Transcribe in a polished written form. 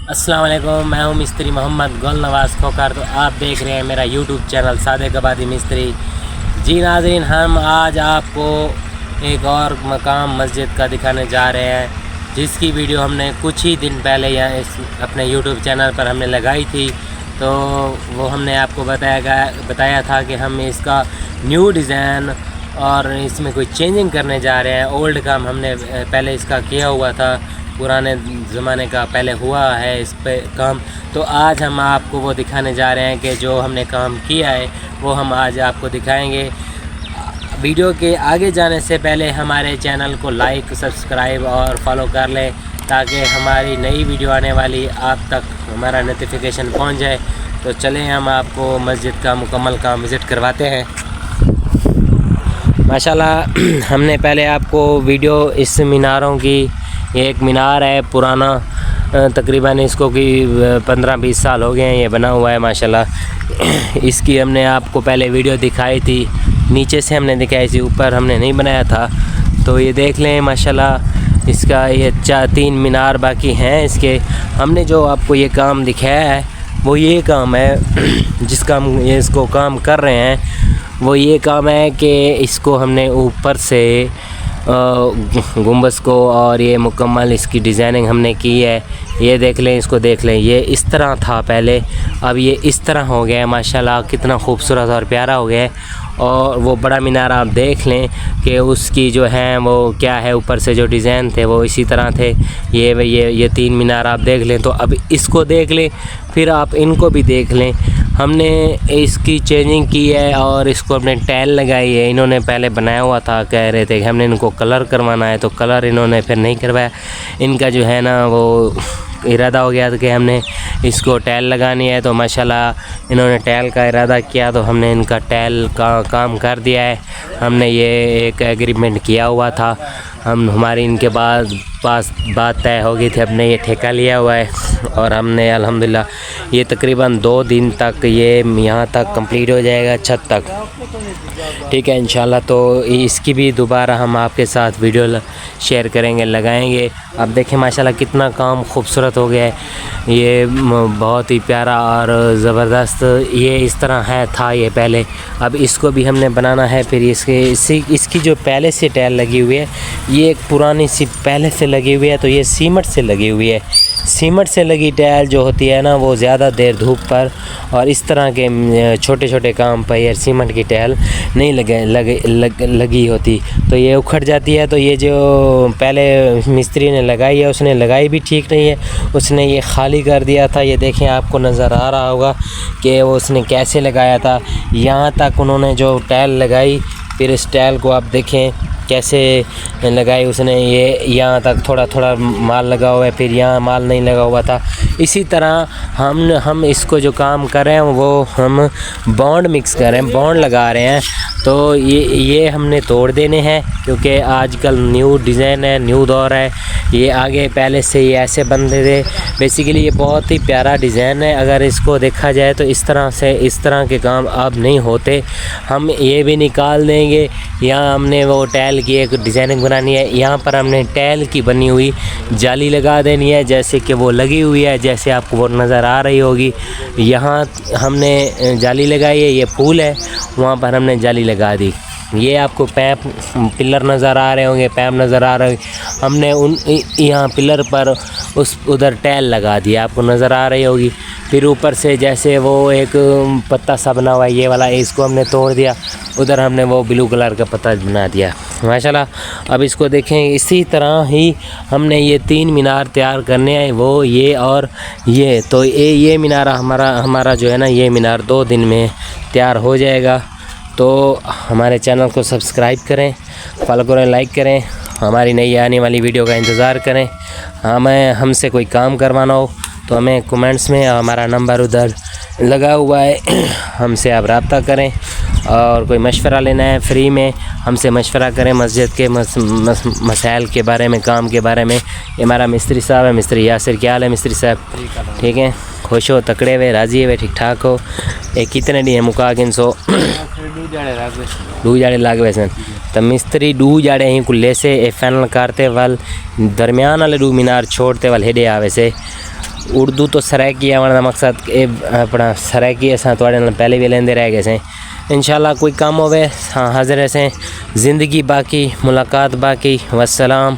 अस्सलाम वालेकुम, मैं हूं मिस्त्री मोहम्मद गुल नवाज़ खोकर। तो आप देख रहे हैं मेरा यूट्यूब चैनल सादिक आबादी मिस्त्री। जी नाज़रीन, हम आज आपको एक और मकाम मस्जिद का दिखाने जा रहे हैं, जिसकी वीडियो हमने कुछ ही दिन पहले यहाँ अपने यूट्यूब चैनल पर हमने लगाई थी। तो वो हमने आपको बताया था कि हम इसका न्यू डिज़ाइन और इसमें कोई चेंजिंग करने जा रहे हैं। ओल्ड काम हमने पहले इसका किया हुआ था, पुराने ज़माने का पहले हुआ है इस पे काम। तो आज हम आपको वो दिखाने जा रहे हैं कि जो हमने काम किया है वो हम आज आपको दिखाएंगे। वीडियो के आगे जाने से पहले हमारे चैनल को लाइक, सब्सक्राइब और फॉलो कर लें, ताकि हमारी नई वीडियो आने वाली आप तक हमारा नोटिफिकेशन पहुंच जाए। तो चलें हम आपको मस्जिद का मुकम्मल काम विज़िट करवाते हैं। माशाल्लाह हमने पहले आपको वीडियो इस मीनारों की, ये एक मीनार है पुराना, तकरीबन इसको कि 15-20 साल हो गए हैं ये बना हुआ है माशाल्लाह। इसकी हमने आपको पहले वीडियो दिखाई थी, नीचे से हमने दिखाई थी, ऊपर हमने नहीं बनाया था। तो ये देख लें माशाल्लाह, इसका ये 3 मीनार बाकी हैं इसके। हमने जो आपको ये काम दिखाया है वो ये काम है जिसका हम ये इसको काम कर रहे हैं। वो ये काम है कि इसको हमने ऊपर से गुंबद को और ये मुकम्मल इसकी डिज़ाइनिंग हमने की है। ये देख लें, इसको देख लें, ये इस तरह था पहले, अब ये इस तरह हो गया है माशाल्लाह। कितना खूबसूरत और प्यारा हो गया है। और वो बड़ा मीनार आप देख लें कि उसकी जो है वो क्या है, ऊपर से जो डिज़ाइन थे वो इसी तरह थे। ये 3 मीनार आप देख लें। तो अब इसको देख लें, फिर आप इनको भी देख लें। हमने इसकी चेंजिंग की है और इसको अपने टाइल लगाई है। इन्होंने पहले बनाया हुआ था, कह रहे थे कि हमने इनको कलर करवाना है, तो कलर इन्होंने फिर नहीं करवाया। इनका जो है ना वो इरादा हो गया था कि हमने इसको टाइल लगानी है। तो माशाल्लाह इन्होंने टाइल का इरादा किया, तो हमने इनका टाइल का काम कर दिया है। हमने ये एक एग्रीमेंट किया हुआ था, हमारी इनके पास बात तय हो गई थी, हमने ये ठेका लिया हुआ है। और हमने अल्हम्दुलिल्लाह ये तकरीबन 2 दिन तक ये यहाँ तक कंप्लीट हो जाएगा, छत तक, ठीक है इंशाल्लाह। तो इसकी भी दोबारा हम आपके साथ वीडियो शेयर करेंगे, लगाएंगे। अब देखें माशाल्लाह कितना काम खूबसूरत हो गया है, ये बहुत ही प्यारा और ज़बरदस्त। ये इस तरह है था ये पहले, अब इसको भी हमने बनाना है। फिर इसकी जो पहले से टाइल लगी हुई है, ये एक पुरानी सी पहले से लगी हुई है, तो ये सीमेंट से लगी हुई है। सीमेंट से लगी टाइल जो होती है ना, वो ज़्यादा देर धूप पर और इस तरह के छोटे छोटे काम पर ये सीमेंट की टाइल नहीं लगी होती, तो ये उखड़ जाती है। तो ये जो पहले मिस्त्री ने लगाई है, उसने लगाई भी ठीक नहीं है, उसने ये खाली कर दिया था। ये देखें, आपको नज़र आ रहा होगा कि वो उसने कैसे लगाया था। यहाँ तक उन्होंने जो टाइल लगाई, फिर इस टाइल को आप देखें कैसे लगाई उसने। ये यहाँ तक थोड़ा थोड़ा माल लगा हुआ है, फिर यहाँ माल नहीं लगा हुआ था। इसी तरह हम इसको जो काम कर रहे हैं वो हम बॉन्ड मिक्स कर रहे हैं, बॉन्ड लगा रहे हैं। तो ये हमने तोड़ देने हैं, क्योंकि आजकल न्यू डिज़ाइन है, न्यू दौर है। ये आगे पहले से ये ऐसे बनते थे। बेसिकली ये बहुत ही प्यारा डिज़ाइन है। अगर इसको देखा जाए तो इस तरह के काम अब नहीं होते। हम ये भी निकाल देंगे। यहाँ हमने वो टाइल की एक डिज़ाइनिंग बनानी है, यहाँ पर हमने टाइल की बनी हुई जाली लगा देनी है, जैसे कि वो लगी हुई है, जैसे आपको वो नज़र आ रही होगी। यहाँ हमने जाली लगाई है, ये फूल है, वहाँ पर हमने जाली लगा दी। ये आपको पैप पिलर नज़र आ रहे होंगे, पैप नज़र आ रहे होंगे। हमने यहाँ पिलर पर उधर टाइल लगा दिया, आपको नज़र आ रही होगी। फिर ऊपर से जैसे वो एक पत्ता सा बना हुआ है ये वाला, इसको हमने तोड़ दिया, उधर हमने वो ब्लू कलर का पत्ता बना दिया माशाल्लाह। अब इसको देखें, इसी तरह ही हमने ये 3 मीनार तैयार करने हैं, वो ये और ये। तो ये मीनार हमारा जो है ना, ये मीनार 2 दिन में तैयार हो जाएगा। तो हमारे चैनल को सब्सक्राइब करें, फॉलो करें, लाइक करें, हमारी नई आने वाली वीडियो का इंतज़ार करें। हमसे कोई काम करवाना हो तो हमें कमेंट्स में, हमारा नंबर उधर लगा हुआ है, हमसे आप रब्ता करें। और कोई मशवरा लेना है फ्री में, हमसे मशवरा करें मस्जिद के मसाइल के बारे में, काम के बारे में। ये हमारा मिस्त्री साहब है, मिस्त्री यासिर। क्या हाल है मिस्त्री साहब? ठीक है, खुश हो, तकड़े हुए, राजी हुए, ठीक ठाक हो? एक कितने डी है मुका 300 2 जाड़े लाग वैसे तो मिस्त्री 2 जाड़े ही कुल्ले से फाइनल करते वाल दरमियान वाले 2 मीनार छोड़ते वाल हेडे आवे से उर्दू तो सराइकी आने का मकसद ये अपना सराइकी अस थोड़े नाल पहले भी लेंदे रह गए से। इंशाल्लाह कोई काम होवे हाँ हाजिर ऐसे ज़िंदगी बाकी मुलाकात बाकी। वस्सलाम।